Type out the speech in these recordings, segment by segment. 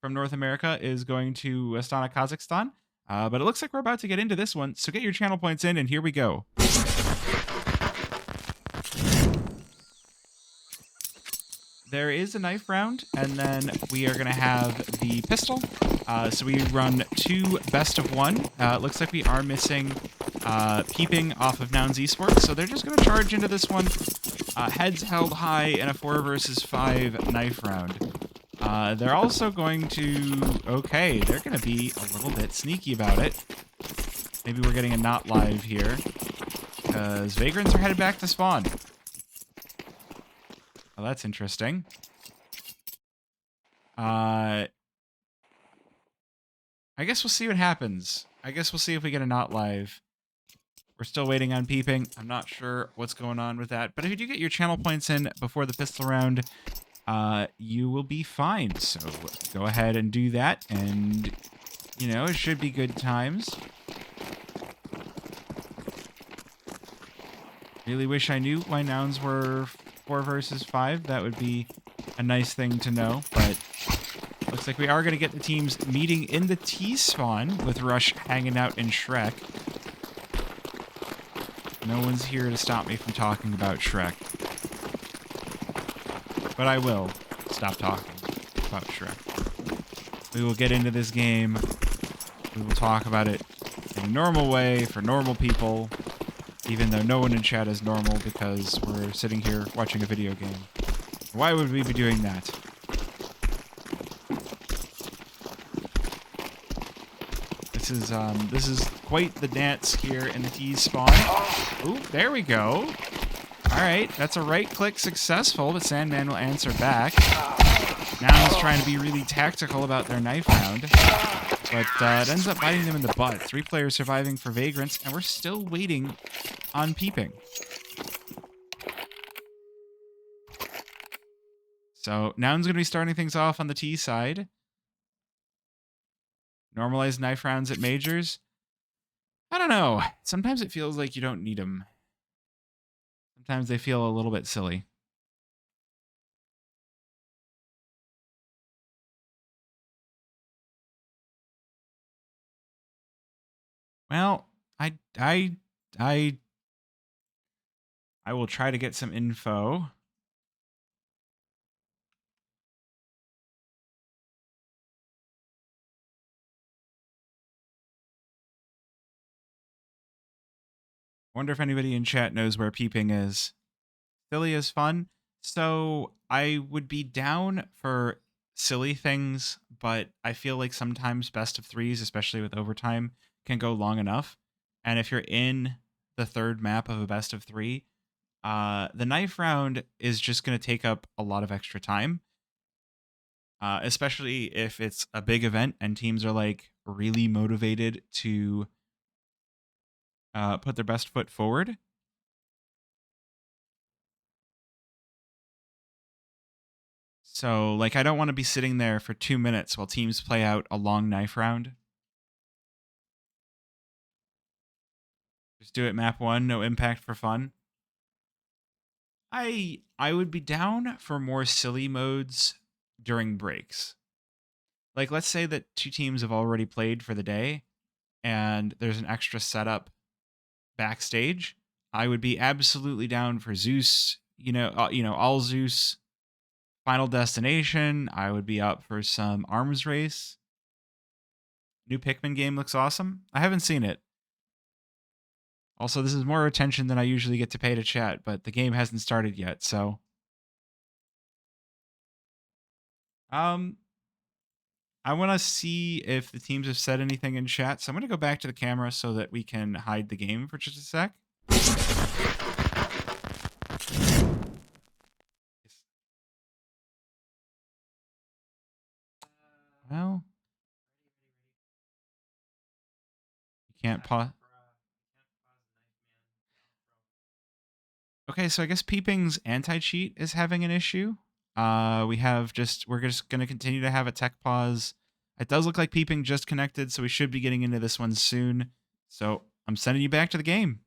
from North America is going to Astana, Kazakhstan. But it looks like we're about to get into this one. So get your channel points in, and here we go. There is a knife round, and then we are going to have the pistol. So we run 2 best of 1. It looks like we are missing Peeping off of Nouns Esports, so they're just going to charge into this one. Heads held high in a 4 versus 5 knife round. They're also going to... Okay, they're going to be a little bit sneaky about it. Maybe we're getting a not live here, because Vagrants are headed back to spawn. Oh, that's interesting. I guess we'll see what happens. I guess we'll see if we get a not live. We're still waiting on Peeping. I'm not sure what's going on with that. But if you do get your channel points in before the pistol round, you will be fine. So go ahead and do that. And, you know, it should be good times. Really wish I knew why Nouns were 4 versus 5. That would be a nice thing to know. But looks like we are going to get the teams meeting in the T-spawn with Rush hanging out in Shrek. No one's here to stop me from talking about Shrek. But I will stop talking about Shrek. We will get into this game. We will talk about it in a normal way for normal people, even though no one in chat is normal because we're sitting here watching a video game. Why would we be doing that? This is quite the dance here in the T spawn. Ooh, there we go. All right, that's a right click successful, but Sandman will answer back. Now he's trying to be really tactical about their knife round, but it ends up biting them in the butt. 3 players surviving for Vagrants, and we're still waiting on Peeping. So Noun's going to be starting things off on the T side. Normalize knife rounds at majors. I don't know. Sometimes it feels like you don't need them. Sometimes they feel a little bit silly. Well, I will try to get some info. Wonder if anybody in chat knows where Peeping is. Silly is fun. So I would be down for silly things, but I feel like sometimes best of 3s, especially with overtime, can go long enough. And if you're in the 3rd map of a best of 3, the knife round is just going to take up a lot of extra time. Especially if it's a big event and teams are like really motivated to put their best foot forward. So, like, I don't want to be sitting there for 2 minutes while teams play out a long knife round. Just do it map 1, no impact for fun. I would be down for more silly modes during breaks. Like, let's say that 2 teams have already played for the day and there's an extra setup backstage. I would be absolutely down for Zeus, all Zeus, Final Destination. I would be up for some arms race. New Pikmin game looks awesome. I haven't seen it. Also, this is more attention than I usually get to pay to chat, but the game hasn't started yet, so. I want to see if the teams have said anything in chat, so I'm going to go back to the camera so that we can hide the game for just a sec. Well, you can't pause. Okay, so I guess Peeping's anti-cheat is having an issue. We're just going to continue to have a tech pause. It does look like Peeping just connected, so we should be getting into this one soon. So I'm sending you back to the game.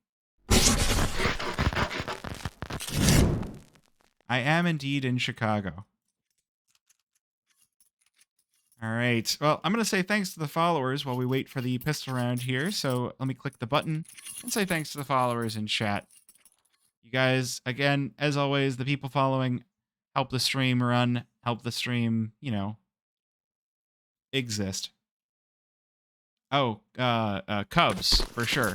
I am indeed in Chicago. All right. Well, I'm going to say thanks to the followers while we wait for the pistol round here. So let me click the button and say thanks to the followers in chat. You guys, again, as always, the people following help the stream run, help the stream, exist. Oh, Cubs, for sure.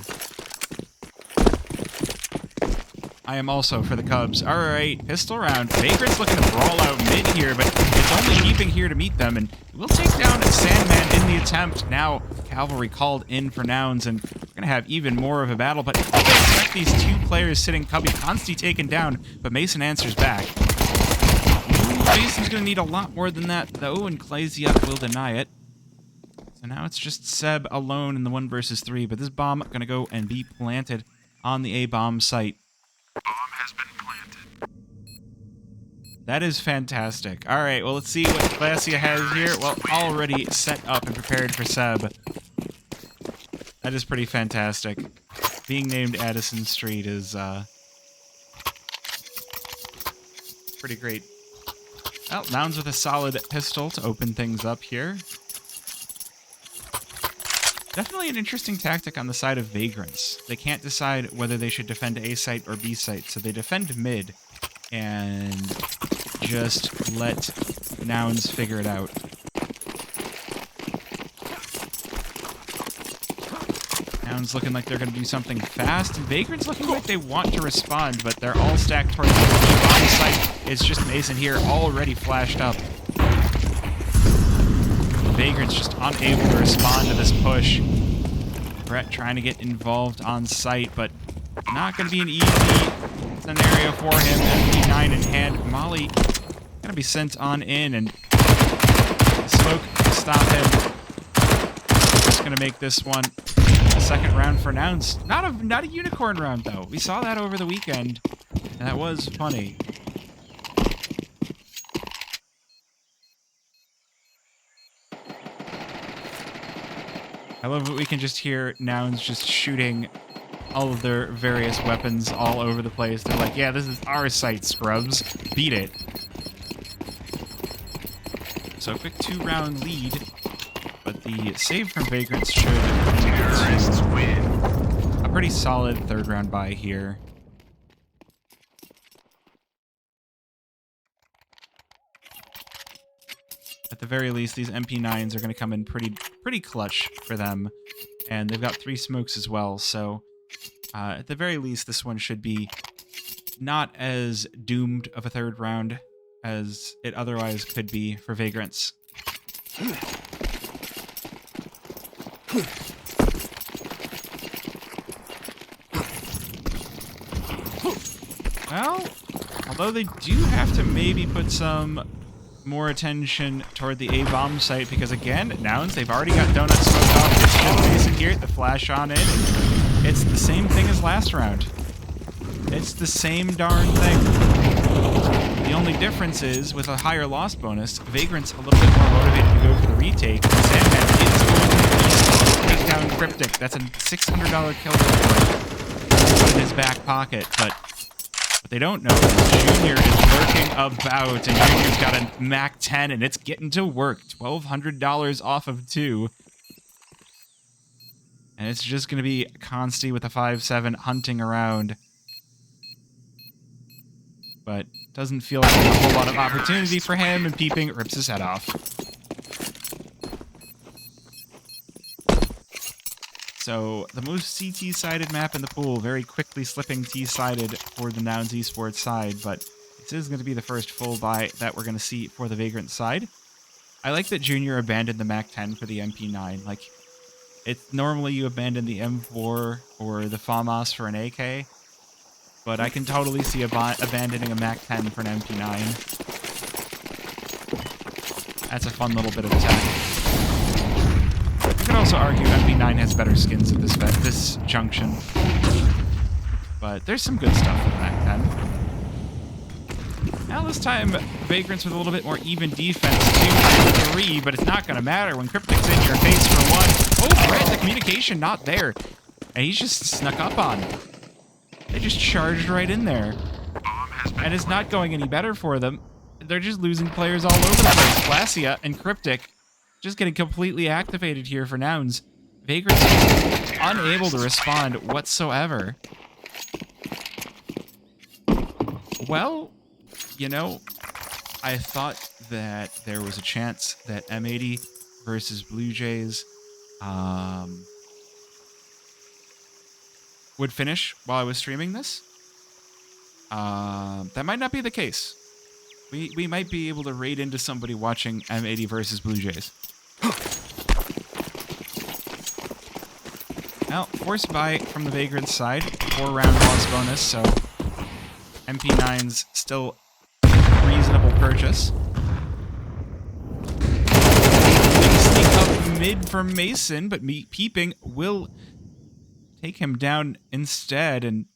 I am also for the Cubs. All right, pistol round. Vagrants looking to brawl out mid here, but it's only keeping here to meet them, and we'll take down Sandman in the attempt. Now, Cavalry called in for Nouns, and we're going to have even more of a battle, but I expect these two players sitting Cubby. Consti taken down, but Mason answers back. Mason's going to need a lot more than that, though, and Clasia will deny it. So now it's just Seb alone in the 1 versus 3, but this bomb going to go and be planted on the A-bomb site. Bomb has been planted. That is fantastic. All right, well, let's see what Clasia has here. Well, already set up and prepared for Seb. That is pretty fantastic. Being named Addison Street is pretty great. Well, Nouns with a solid pistol to open things up here. Definitely an interesting tactic on the side of Vagrants. They can't decide whether they should defend A site or B site, so they defend mid and just let Nouns figure it out. Nouns looking like they're going to do something fast, and Vagrants looking like they want to respond, but they're all stacked towards the bottom site. It's just Mason here, already flashed up. Vagrants just unable to respond to this push. Brett trying to get involved on site, but not going to be an easy scenario for him. MP9 in hand. Molly going to be sent on in, and smoke to stop him. Just going to make this one a second round for Nouns. Not a unicorn round, though. We saw that over the weekend, and that was funny. I love that we can just hear Nouns just shooting all of their various weapons all over the place. They're like, yeah, this is our site, scrubs. Beat it. So a quick 2-round lead, but the save from Vagrants should Terrorists win. a pretty solid 3rd round bye here. At the very least, these MP9s are going to come in pretty clutch for them, and they've got 3 smokes as well, so at the very least, this one should be not as doomed of a 3rd round as it otherwise could be for Vagrants. Well, although they do have to maybe put some more attention toward the A-bomb site, because again, Nouns, they've already got Donut smoked off. This shit Mason here, the flash on in. It's the same thing as last round. It's the same darn thing. The only difference is, with a higher loss bonus, Vagrant's a little bit more motivated to go for the retake. Sandman is going to take down Cryptic. That's a $600 kill in his back pocket, but what they don't know is Junior is lurking about, and Junior's got a Mac 10, and it's getting to work. $1,200 off of 2. And it's just going to be Consti with a 5-7 hunting around. But doesn't feel like a whole lot of opportunity for him, and Peeping rips his head off. So the most CT-sided map in the pool, very quickly slipping T-sided for the Nouns Esports side, but this is going to be the first full buy that we're going to see for the Vagrant side. I like that Junior abandoned the Mac 10 for the MP9. Like, it's normally you abandon the M4 or the FAMAS for an AK, but I can totally see abandoning a Mac 10 for an MP9. That's a fun little bit of attack. You can also argue MP9 has better skins at this junction, but there's some good stuff in the Mac 10. Now this time, Vagrants with a little bit more even defense, 2-3, but it's not going to matter when Cryptic's in your face for 1. Oh, Brett, the communication not there, and he's just snuck up on. They just charged right in there, and it's not going any better for them. They're just losing players all over the place. Glacia and Cryptic just getting completely activated here for Nouns. Vagrants unable to respond whatsoever. Well, you know, I thought that there was a chance that M80 versus Blue Jays would finish while I was streaming this. That might not be the case. We might be able to raid into somebody watching M80 versus Blue Jays. Well, forced buy from the Vagrants side. 4-round loss bonus, so MP9's still a reasonable purchase. Sneak up mid from Mason, but Peeping will take him down instead, and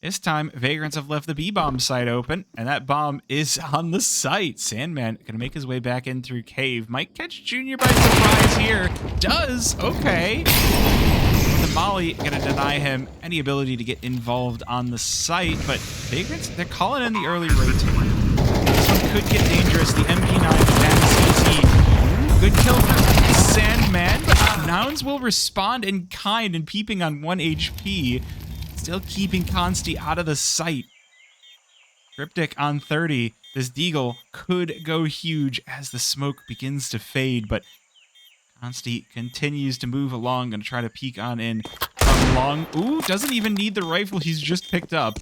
this time, Vagrants have left the B-bomb site open, and that bomb is on the site. Sandman gonna make his way back in through cave. Might catch Junior by surprise here. Does. Okay. The Molly gonna deny him any ability to get involved on the site, but Vagrants, they're calling in the early rotate. This one could get dangerous. The MP9 and CC. Good kill for Sandman, but Nouns will respond in kind and Peeping on 1 HP. Still keeping Consti out of the sight. Cryptic on 30. This Deagle could go huge as the smoke begins to fade, but Consti continues to move along. Gonna try to peek on in from long. Ooh, doesn't even need the rifle he's just picked up.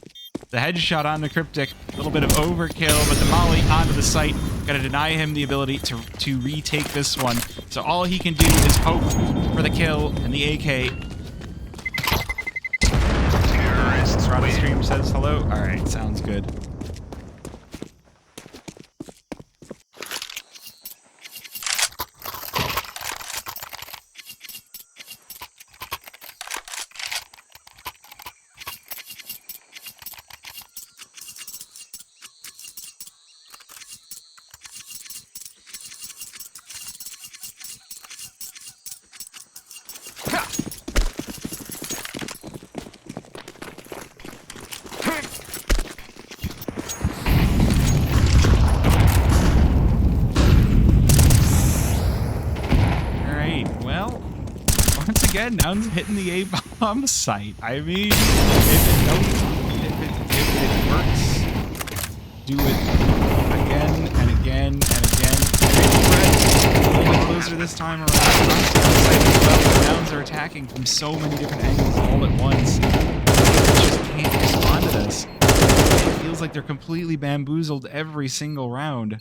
The headshot on the Cryptic. A little bit of overkill, but the Molly onto the site. Gonna deny him the ability to retake this one. So all he can do is hope for the kill and the AK. Rod Stream says hello. All right, sounds good. Again, Nouns hitting the A-bomb site. I mean, if it works, do it again and again and again. A little bit closer this time around. Well, Nouns are attacking from so many different angles all at once. They just can't respond to this. It feels like they're completely bamboozled every single round.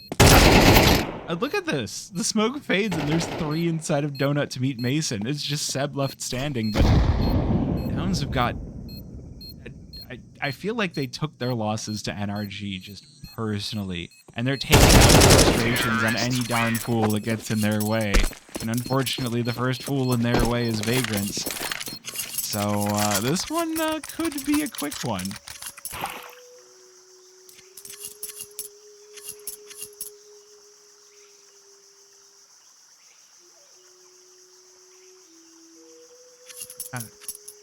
Look at this. The smoke fades and there's 3 inside of Donut to meet Mason. It's just Seb left standing, but Nouns have got... I feel like they took their losses to NRG just personally, and they're taking out frustrations on any darn fool that gets in their way. And unfortunately, the first fool in their way is Vagrants. So this one could be a quick one.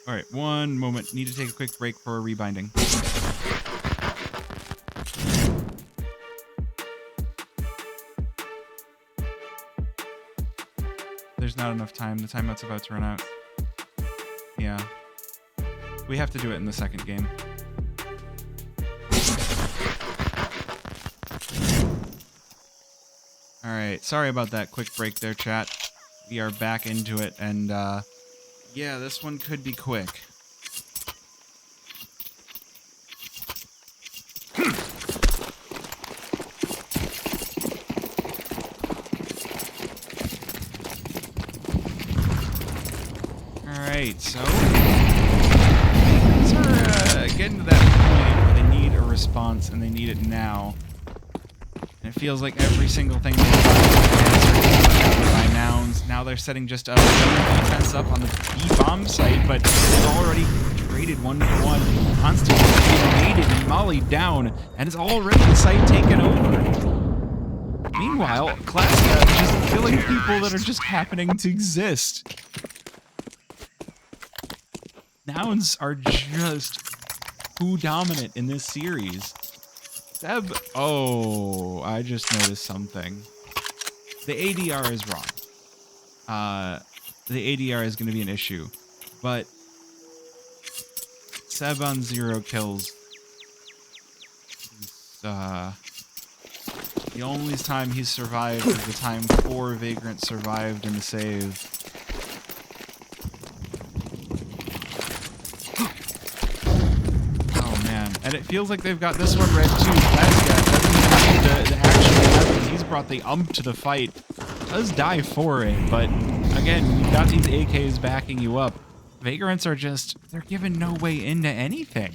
All right, one moment. Need to take a quick break for rebinding. There's not enough time. The timeout's about to run out. Yeah. We have to do it in the second game. All right. Sorry about that quick break there, chat. We are back into it, and yeah, this one could be quick. Alright, so things are getting to that point where they need a response, and they need it now. And it feels like every single thing they do by Nouns. Now they're setting just a defense up on the B-bomb site, but they've already traded 1-for-1. Constantly evaded and mollied down, and it's already the site taken over. Meanwhile, Klaska is just killing people that are just happening to exist. Nouns are just too dominant in this series. Seb, oh, I just noticed something. The ADR is wrong. the ADR is going to be an issue. But Seb on 0 kills. The only time he's survived is the time 4 Vagrants survived in the save. Oh man, and it feels like they've got this one red too. Glassgat doesn't even need to actually happen. He's brought the to the fight. Does die for it, but again, you've got these AKs backing you up. Vagrants are just, they're given no way into anything.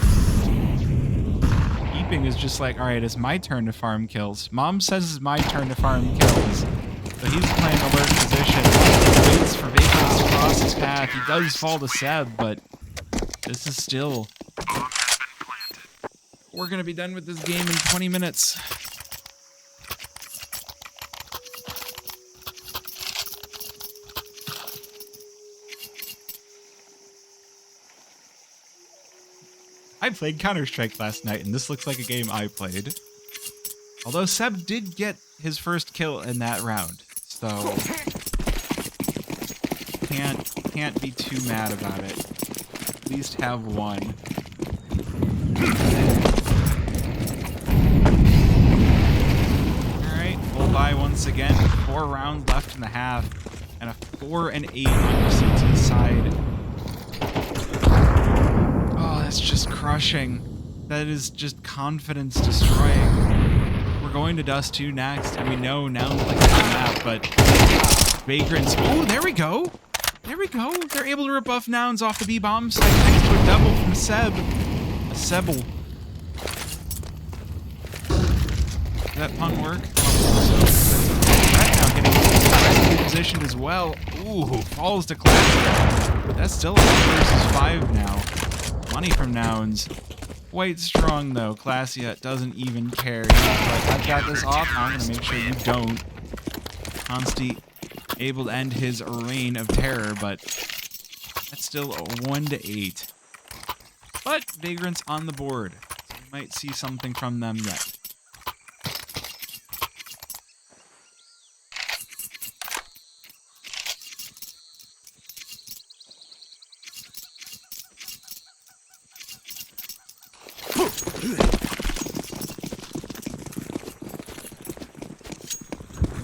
Keeping is just like, all right, it's my turn to farm kills. Mom says it's my turn to farm kills. So he's playing alert position. He waits for Vagrants to cross his path. He does fall to Seb, but this is still... We're going to be done with this game in 20 minutes. I played Counter-Strike last night, and this looks like a game I played. Although Seb did get his first kill in that round, so can't be too mad about it. At least have one. All right, we'll buy once again. 4 rounds left in the half, and a 4 and 8 on CT side. That's just crushing. That is just confidence destroying. We're going to Dust 2 next, and we know Nouns like the map, but Vagrants. Oh, there we go. There we go. They're able to rebuff Nouns off the B-bomb side next to a double from Seb. A Sebble. Did that pun work? Right now getting positioned as well. Ooh, falls to Classic. That's still a 1 versus 5 now. Money from Nouns. Quite strong though. Classia doesn't even care. He's like, I've got this off. I'm gonna make sure you don't. Consti able to end his reign of terror, but that's still a 1 to 8. But Vagrants on the board. So we might see something from them yet.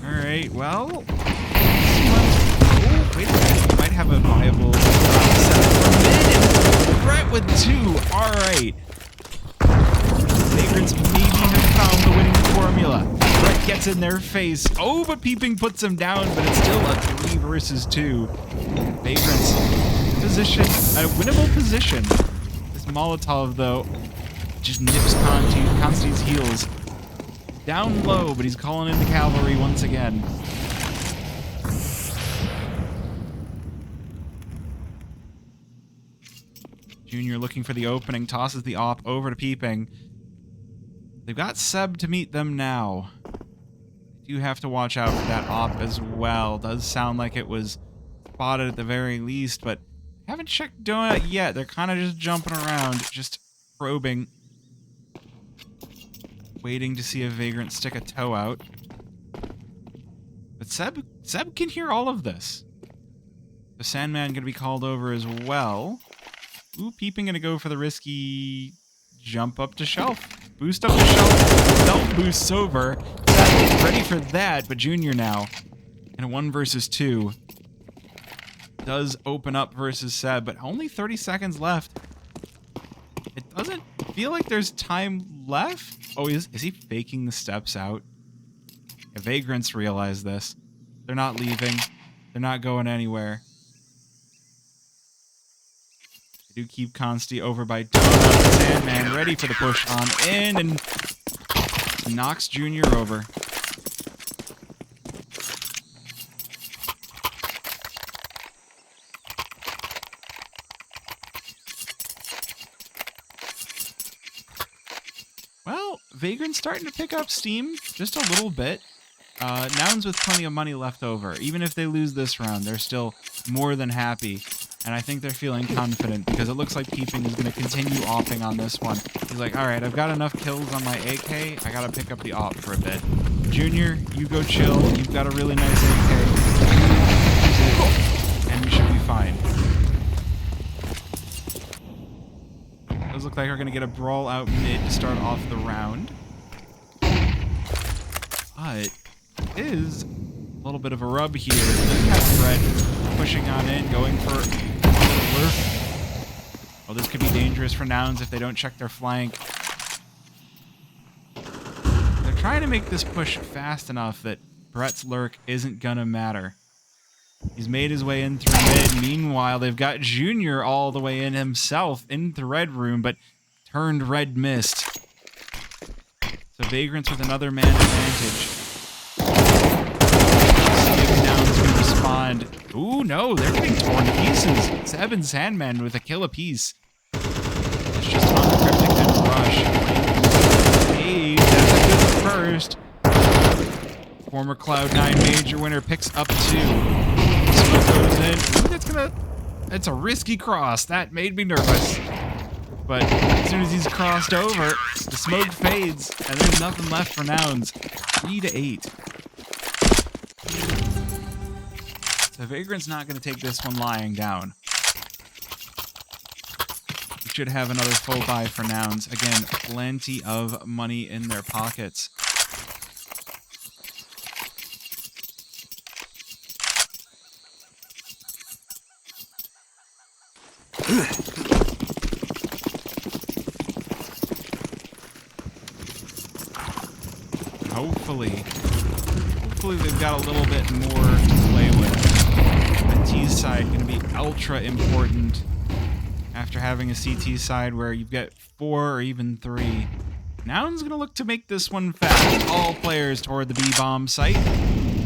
Alright, well... Oh, wait a minute. We might have a viable setup for mid. Threat with 2. Alright. Vagrants maybe have found the winning formula. Threat gets in their face. Oh, but Peeping puts him down, but it's still a 3 versus 2. Vagrants position, a winnable position. This Molotov, though, just nips Consti's heels. Down low, but he's calling in the cavalry once again. Junior looking for the opening, tosses the op over to Peeping. They've got Seb to meet them now. You have to watch out for that op as well. Does sound like it was spotted at the very least, but haven't checked Donut yet. They're kind of just jumping around, just probing. Waiting to see a Vagrant stick a toe out. But Seb can hear all of this. The Sandman going to be called over as well. Ooh, Peeping going to go for the risky jump up to shelf. Boost up to shelf. Stealth boosts over. Seb ready for that, but Junior now. In a 1 versus 2. Does open up versus Seb, but only 30 seconds left. It doesn't feel like there's time left. Oh, is he faking the steps out? Yeah, Vagrants realize this. They're not leaving. They're not going anywhere. They do keep Consti over by Donut. Sandman ready for the push on in and knocks Junior over. Well, Vagrant's starting to pick up steam just a little bit. Nouns with plenty of money left over. Even if they lose this round, they're still more than happy. And I think they're feeling confident because it looks like Peeping is going to continue offing on this one. He's like, all right, I've got enough kills on my AK. I got to pick up the op for a bit. Junior, you go chill. You've got a really nice AK. look like we're going to get a brawl out mid to start off the round. But it is a little bit of a rub here. Look at Brett pushing on in, going for lurk. Oh, this could be dangerous for Nouns if they don't check their flank. They're trying to make this push fast enough that Brett's lurk isn't gonna matter. He's made his way in through mid. Meanwhile, they've got Junior all the way in himself into Red Room, but turned Red missed. So Vagrants with another man advantage. See if Nouns can respond. Ooh, no, they're getting torn to pieces. 7 Sandman with a kill apiece. It's just on the Cryptic and Rush. Hey, that's a good first. Former Cloud9 major winner picks up 2. Smoke goes in. Ooh, that's a risky cross. That made me nervous. But as soon as he's crossed over, the smoke fades, and there's nothing left for Nouns. 3-8. The Vagrant's not going to take this one lying down. We should have another full buy for Nouns. Again, plenty of money in their pockets. Hopefully they've got a little bit more to play with. The T side going to be ultra important after having a CT side where you've got 4 or even 3. Nouns going to look to make this one fast. All players toward the B-bomb site.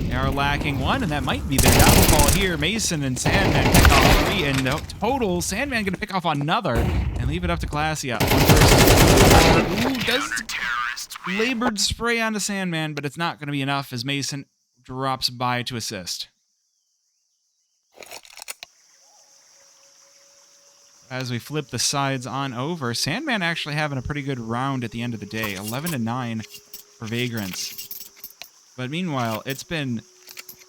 They are lacking 1, and that might be their downfall here. Mason and Sandman pick off 3, and no, total, Sandman going to pick off another and leave it up to Glacia. Ooh, does labored spray onto Sandman, but it's not going to be enough as Mason drops by to assist. As we flip the sides on over, Sandman actually having a pretty good round at the end of the day. 11-9 for Vagrants. But meanwhile, it's been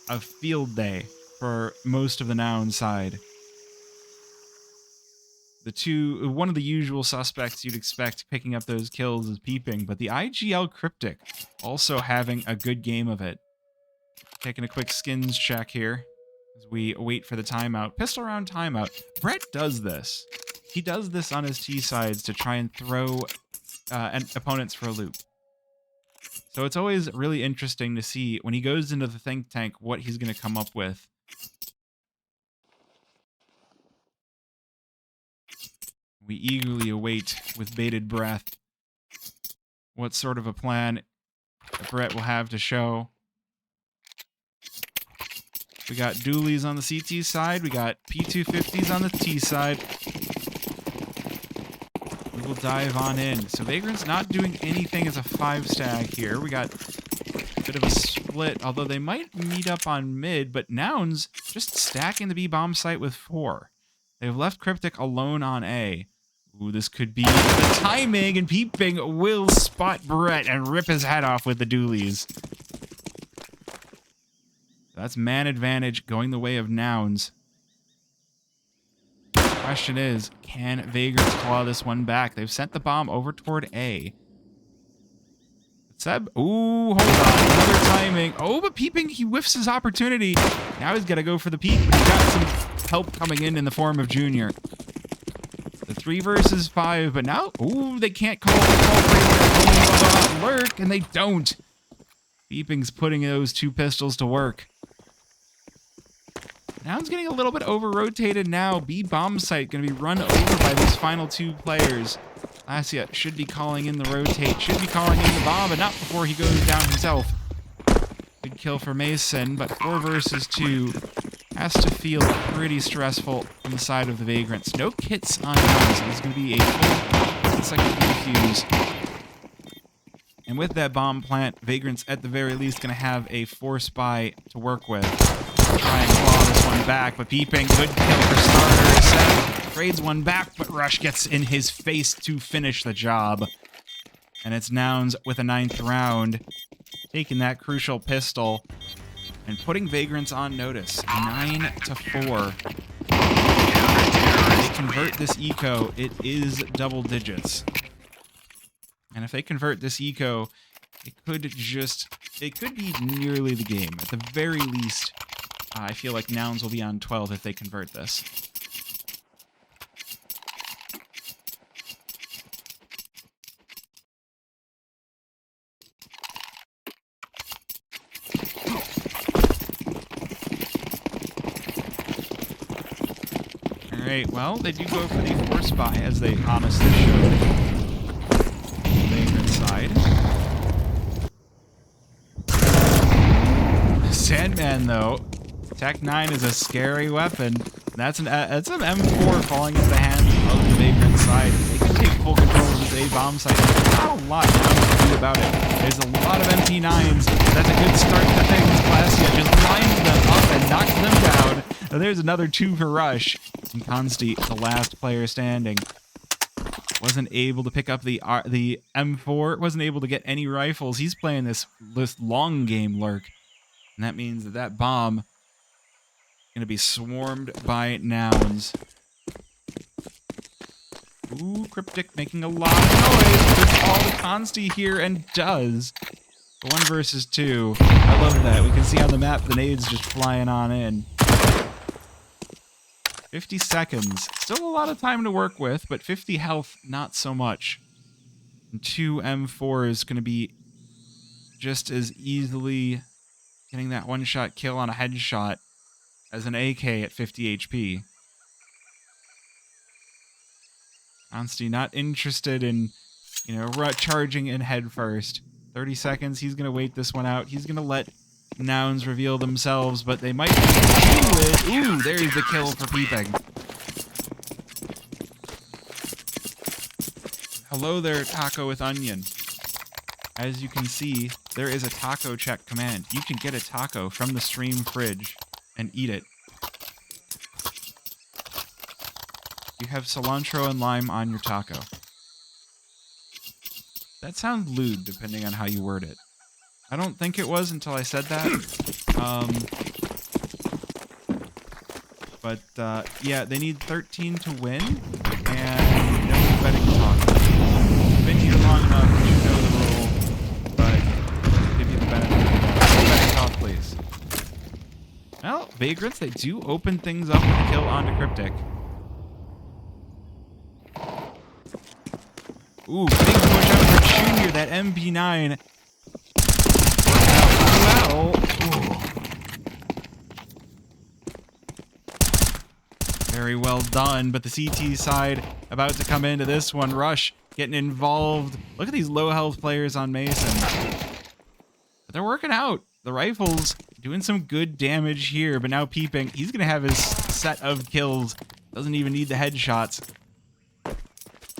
a field day for most of the Noun side. One of the usual suspects you'd expect picking up those kills is Peeping, but the IGL Cryptic also having a good game of it. Taking a quick skins check here as we wait for the timeout. Pistol round timeout. Brett does this. He does this on his T-sides to try and throw opponents for a loop. So it's always really interesting to see when he goes into the think tank what he's going to come up with. We eagerly await with bated breath what sort of a plan Brett will have to show. We got dualies on the CT side. We got P250s on the T side. We will dive on in. So Vagrant's not doing anything as a 5-stag here. We got a bit of a split, although they might meet up on mid, but Nouns just stacking the B-bomb site with 4. They've left Cryptic alone on A. Ooh, this could be the timing, and Peeping will spot Brett and rip his head off with the dualies. That's man advantage going the way of Nouns. The question is, can Vagrants claw this one back? They've sent the bomb over toward A. Seb, ooh, hold on, another timing. Oh, but Peeping, he whiffs his opportunity. Now he's got to go for the peek, but he's got some help coming in the form of Junior. The 3 versus 5, but now, ooh, they can't call the lurk, and they don't. Peeping's putting those 2 pistols to work. Noun's getting a little bit over-rotated now. B-bomb site going to be run over by these final 2 players. Glacia should be calling in the rotate, should be calling in the bomb, but not before he goes down himself. Good kill for Mason, but 4 versus 2 has to feel pretty stressful on the side of the Vagrants. No kits on Nouns. It's going to be a full second defuse. And with that bomb plant, Vagrants at the very least going to have a force buy to work with. Try and claw this one back, but Peeping, good kill for starter. Seth trades one back, but Rush gets in his face to finish the job. And it's Nouns with a 9th round, taking that crucial pistol and putting Vagrants on notice. 9-4. they convert this eco, it is double digits. And if they convert this eco, it could be nearly the game. At the very least, I feel like Nouns will be on 12 if they convert this. Alright, well, they do go for the force buy, as they honestly should. Vagrant side. Sandman, though. Tech 9 is a scary weapon. That's an M4 falling into the hands of the Vagrant side. They can take full control of this A bomb site. There's not a lot to do about it. There's a lot of MP9s. That's a good start to things. Glacia just lines them up and knocks them down. And there's another 2 for Rush. And Consti, the last player standing, wasn't able to pick up the M4. Wasn't able to get any rifles. He's playing this long game lurk. And that means that bomb going to be swarmed by Nouns. Ooh, Cryptic making a lot of noise. Puts all the Consti here and does. 1 versus 2. I love that. We can see on the map the nades just flying on in. 50 seconds. Still a lot of time to work with, but 50 health, not so much. And 2 M4 is going to be just as easily getting that one-shot kill on a headshot as an AK at 50 HP. Consti not interested in, charging in head first. 30 seconds, he's going to wait this one out. He's going to let Nouns reveal themselves, but they might do it. Ooh, there's the kill for Peeping. Hello there, Taco with Onion. As you can see, there is a taco check command. You can get a taco from the stream fridge and eat it. You have cilantro and lime on your taco. That sounds lewd, depending on how you word it. I don't think it was until I said that. Yeah, they need 13 to win, and no betting talk. I've been here long enough, you know the rule, but I'll give you the benefit of the doubt. No betting talk, please. Well, Vagrants, they do open things up with a kill onto Cryptic. Ooh, big push out for Junior, that MP9. Well, very well done, but the CT side about to come into this one. Rush getting involved. Look at these low health players on Mason. But they're working out. The rifles doing some good damage here, but now Peeping, he's going to have his set of kills. Doesn't even need the headshots.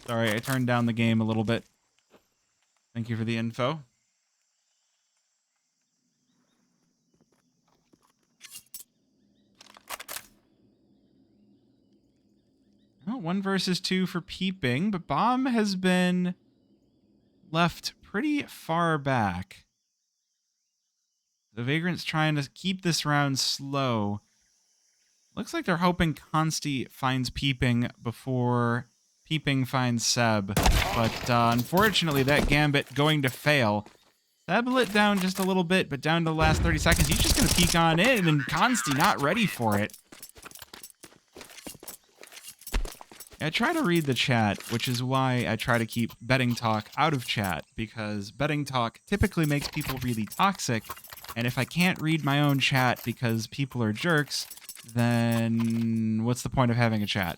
Sorry, I turned down the game a little bit. Thank you for the info. Oh, 1 versus 2 for Peeping, but Bomb has been left pretty far back. The Vagrants trying to keep this round slow. Looks like they're hoping Consti finds Peeping before Peeping finds Seb. But unfortunately, that gambit going to fail. Seb lit down just a little bit, but down to the last 30 seconds. He's just going to peek on in, and Consti not ready for it. I try to read the chat, which is why I try to keep betting talk out of chat, because betting talk typically makes people really toxic, and if I can't read my own chat because people are jerks, then what's the point of having a chat?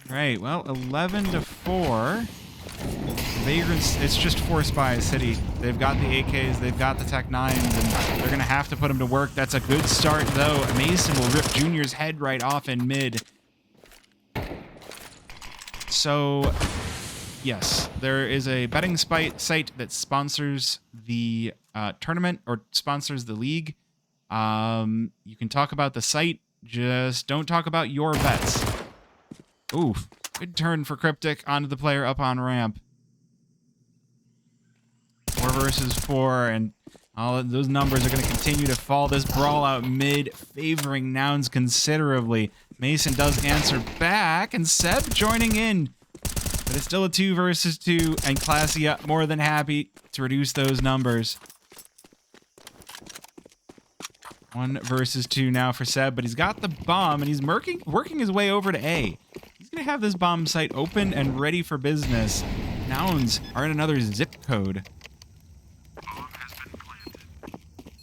Right, well, 11-4. Vagrants, it's just forced by a city. They've got the AKs, they've got the Tech 9s, and they're going to have to put them to work. That's a good start, though. Mason will rip Junior's head right off in mid. So, yes, there is a betting site that sponsors the tournament, or sponsors the league. You can talk about the site, just don't talk about your bets. Oof, good turn for Cryptic onto the player up on ramp. 4 versus 4, and all of those numbers are going to continue to fall. This brawl out mid, favoring Nouns considerably. Mason does answer back, and Seb joining in. But it's still a 2 versus 2, and Classia more than happy to reduce those numbers. 1 versus 2 now for Seb, but he's got the bomb, and he's working his way over to A. He's going to have this bomb site open and ready for business. Nouns are in another zip code.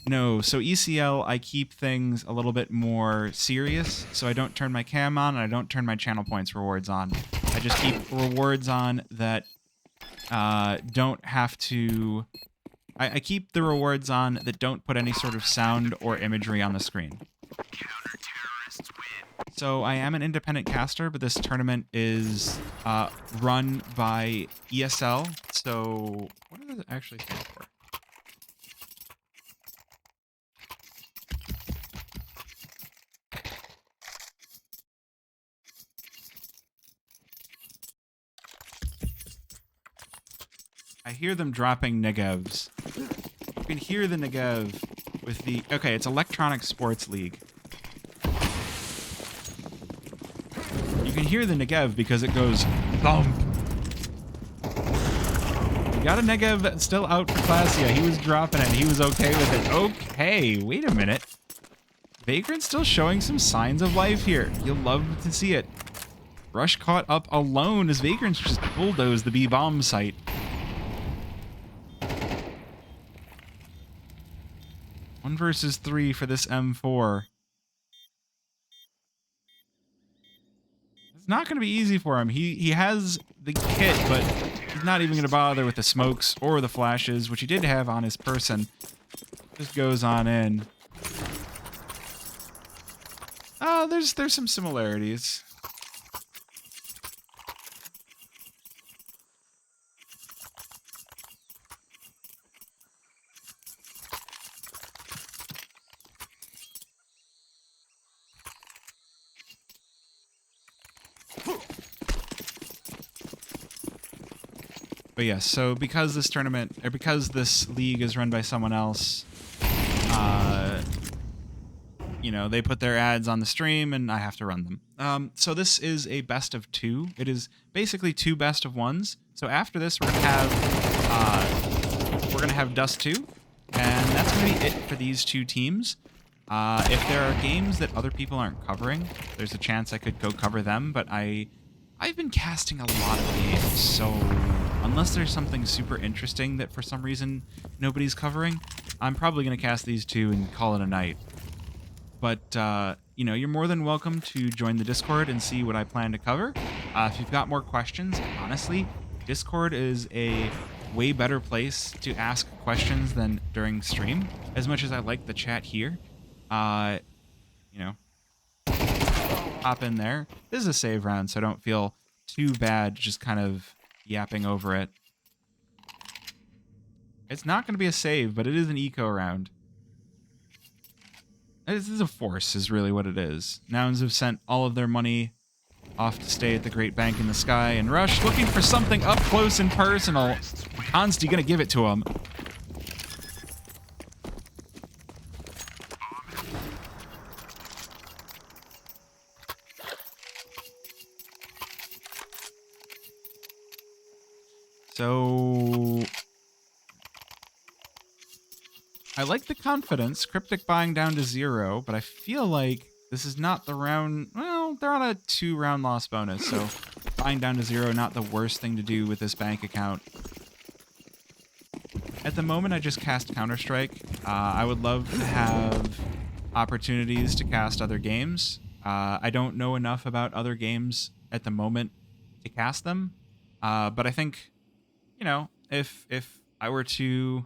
No, so ECL, I keep things a little bit more serious, so I don't turn my cam on, and I don't turn my channel points rewards on. I just keep rewards on that don't have to... I keep the rewards on that don't put any sort of sound or imagery on the screen. So I am an independent caster, but this tournament is run by ESL. So what does it actually stand for? I hear them dropping negevs. You can hear the negev with the... Okay, it's Electronic Sports League. You can hear the negev because it goes thump. You got a negev still out for Classia. He was dropping it. He was okay with it. Okay, wait a minute. Vagrant's still showing some signs of life here. You'll love to see it. Rush caught up alone as Vagrant's just bulldozed the B-bomb site. One versus 3 for this M4. It's not going to be easy for him. He has the kit, but he's not even going to bother with the smokes or the flashes, which he did have on his person. Just goes on in. Oh, there's some similarities. But yes, so because this tournament, or because this league is run by someone else, you know, they put their ads on the stream and I have to run them. So this is a best of 2. It is basically 2 best of 1s. So after this, we're gonna have Dust 2, and that's gonna be it for these 2 teams. If there are games that other people aren't covering, there's a chance I could go cover them, but I've been casting a lot of games, so unless there's something super interesting that for some reason nobody's covering, I'm probably going to cast these 2 and call it a night. But, you know, you're more than welcome to join the Discord and see what I plan to cover. If you've got more questions, honestly, Discord is a way better place to ask questions than during stream. As much as I like the chat here, you know, hop in there. This is a save round, so don't feel too bad just kind of yapping over it. It's not going to be a save, but it is an eco round. This is a force, is really what it is. Nouns have sent all of their money off to stay at the Great Bank in the Sky, and Rush looking for something up close and personal. Consti gonna give it to him. So I like the confidence. Cryptic buying down to 0, but I feel like this is not the round. Well, they're on a 2-round loss bonus, so buying down to 0, not the worst thing to do with this bank account. At the moment, I just cast Counter-Strike. I would love to have opportunities to cast other games. I don't know enough about other games at the moment to cast them, but I think, you know, if I were to,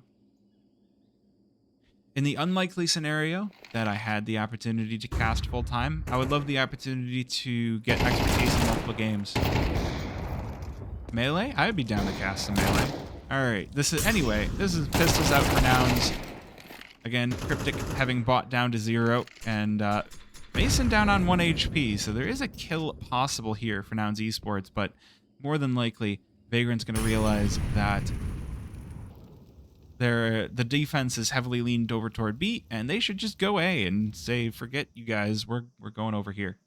in the unlikely scenario that I had the opportunity to cast full-time, I would love the opportunity to get expertise in multiple games. Melee? I would be down to cast some Melee. Alright, this is Pistols out for Nouns. Again, Cryptic having bought down to 0, and Mason down on 1 HP, so there is a kill possible here for Nouns Esports, but more than likely, Vagrant's going to realize that the defense is heavily leaned over toward B, and they should just go A and say, forget you guys, we're going over here.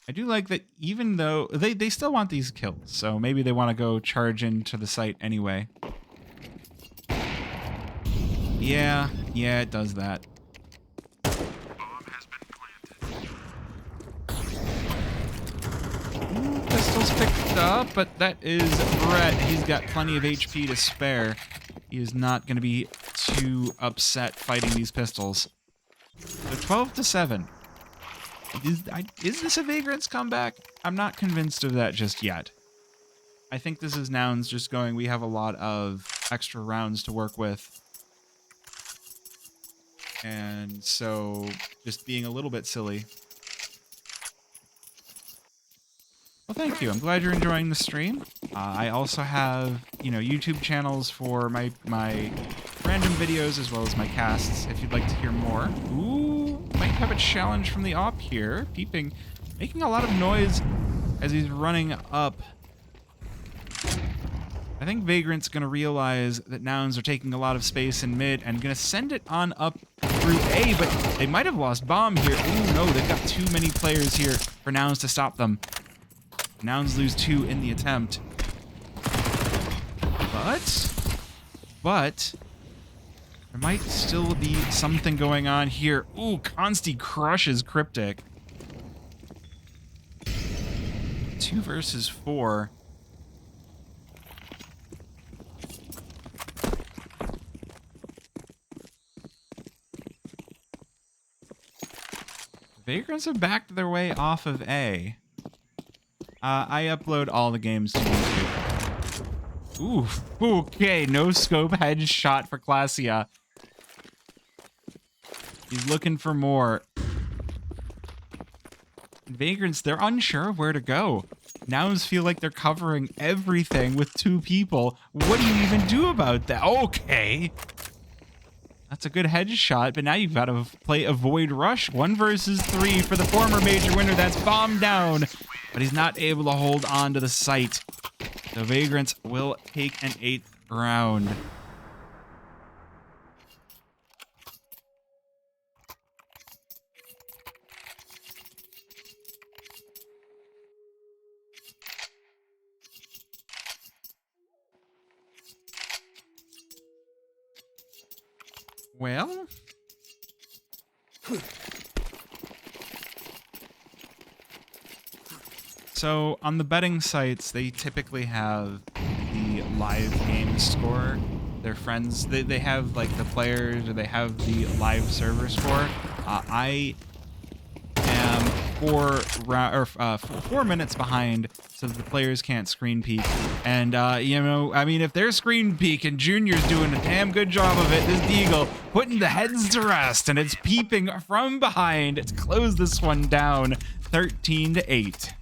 I do like that even though they still want these kills, so maybe they want to go charge into the site anyway. Yeah, it does that. Bomb has been planted. Ooh, pistols picked up, but that is Brett. He's got plenty of HP to spare. He is not going to be too upset fighting these pistols. So 12-7. Is this a Vagrants comeback? I'm not convinced of that just yet. I think this is Nouns just going, we have a lot of extra rounds to work with. And so just being a little bit silly. Well, thank you. I'm glad you're enjoying the stream. I also have, YouTube channels for my random videos as well as my casts if you'd like to hear more. Ooh, might have a challenge from the op here. Peeping, making a lot of noise as he's running up. I think Vagrant's going to realize that Nouns are taking a lot of space in mid and going to send it on up through A, but they might have lost bomb here. Ooh, no, they've got too many players here for Nouns to stop them. Nouns lose 2 in the attempt. But there might still be something going on here. Ooh, Consti crushes Cryptic. 2 versus 4. Vagrants have backed their way off of A. I upload all the games to YouTube. Oof. Okay, no scope headshot for Classia. He's looking for more. Vagrants, they're unsure of where to go. Nouns feel like they're covering everything with 2 people. What do you even do about that? Okay. That's a good headshot, but now you've got to play Avoid Rush. 1 versus 3 for the former major winner. That's bomb down. But he's not able to hold on to the site. The Vagrants will take an 8th round. Well... So on the betting sites, they typically have the live game score. Their friends, they have like the players, or they have the live server score. I am 4 minutes behind, so the players can't screen peek. And I mean, if they're screen peeking, Junior's doing a damn good job of it. This Deagle putting the heads to rest, and it's peeping from behind to close this one down, 13-8.